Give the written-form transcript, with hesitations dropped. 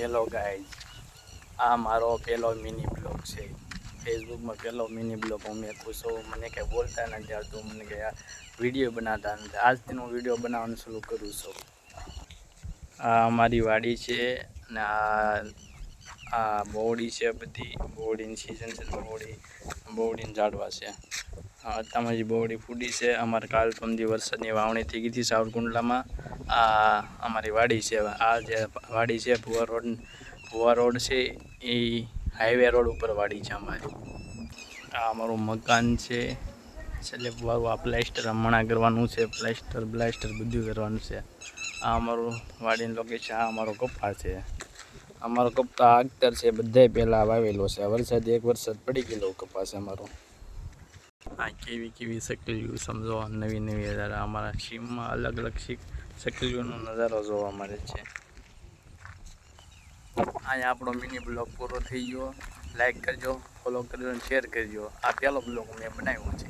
Hello guys, આ મારો પહેલો મિની બ્લોગ છે. ફેસબુકમાં પહેલો મિની બ્લોગ હું મેકું છું. મને કંઈ બોલતા નથી આવતું, મને કંઈ વિડીયો બનાવતા નથી. આજથી હું વિડીયો બનાવવાનું શરૂ કરું છું. આ અમારી વાડી છે અને આ બોવડી છે. બધી બોવડીની સિઝન છે તો બોવડીને ઝાડવા છે. અત્યારમાં જે બોવડી ફૂટી છે. અમારે કાલ પરમદી વરસાદની વાવણી થઈ ગઈ હતી સાવરકુંડલામાં. આ અમારી વાડી છે. આ જે વાડી છે ભુવા રોડ છે એ હાઈવે રોડ ઉપર વાડી છે અમારી. આ અમારું મકાન છે. છેલ્લે વારું આ પ્લાસ્ટર હમણાં કરવાનું છે. પ્લાસ્ટર બધું કરવાનું છે. આ અમારું વાડીનું લોકેશન. આ અમારો કપા છે. અમારો કપા આગતર છે, બધાય પહેલાં વાવેલો છે. વરસાદ એક વરસાદ પડી ગયેલો કપા છે અમારો. આ કેવી શકલીઓ સમજો, નવી અમારા સીમમાં અલગ અલગ શકલીઓનો નજારો જોવા મળે છે. અહીંયા આપણો મિની બ્લોગ પૂરો થઈ ગયો. લાઈક કરજો, ફોલો કરજો અને શેર કરજો. આ પહેલો બ્લોગ મેં બનાવ્યો છે.